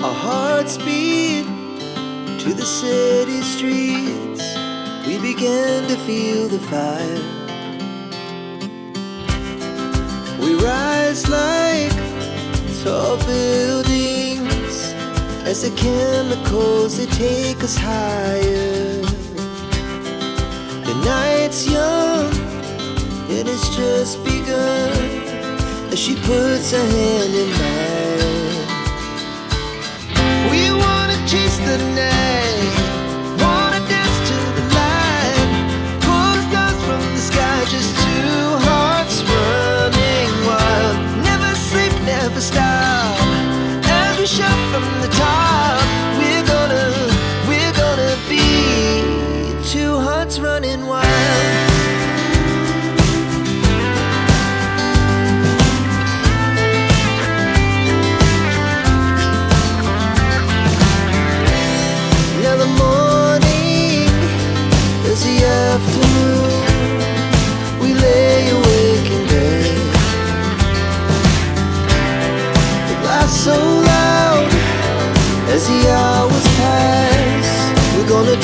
Our hearts beat to the city streets. We began to feel the fire. We rise like tall buildings as the chemicals, they take us higher. The night's young and it's just begun as she puts her hand in mine. We wanna chase the night, wanna dance to the light, pull the stars from the sky, just two hearts running wild. Never sleep, never stop, as we shout from the top. We're gonna be two hearts running wild. Afternoon, we lay awake in bed. It laughs so loud as the hours pass. We're gonna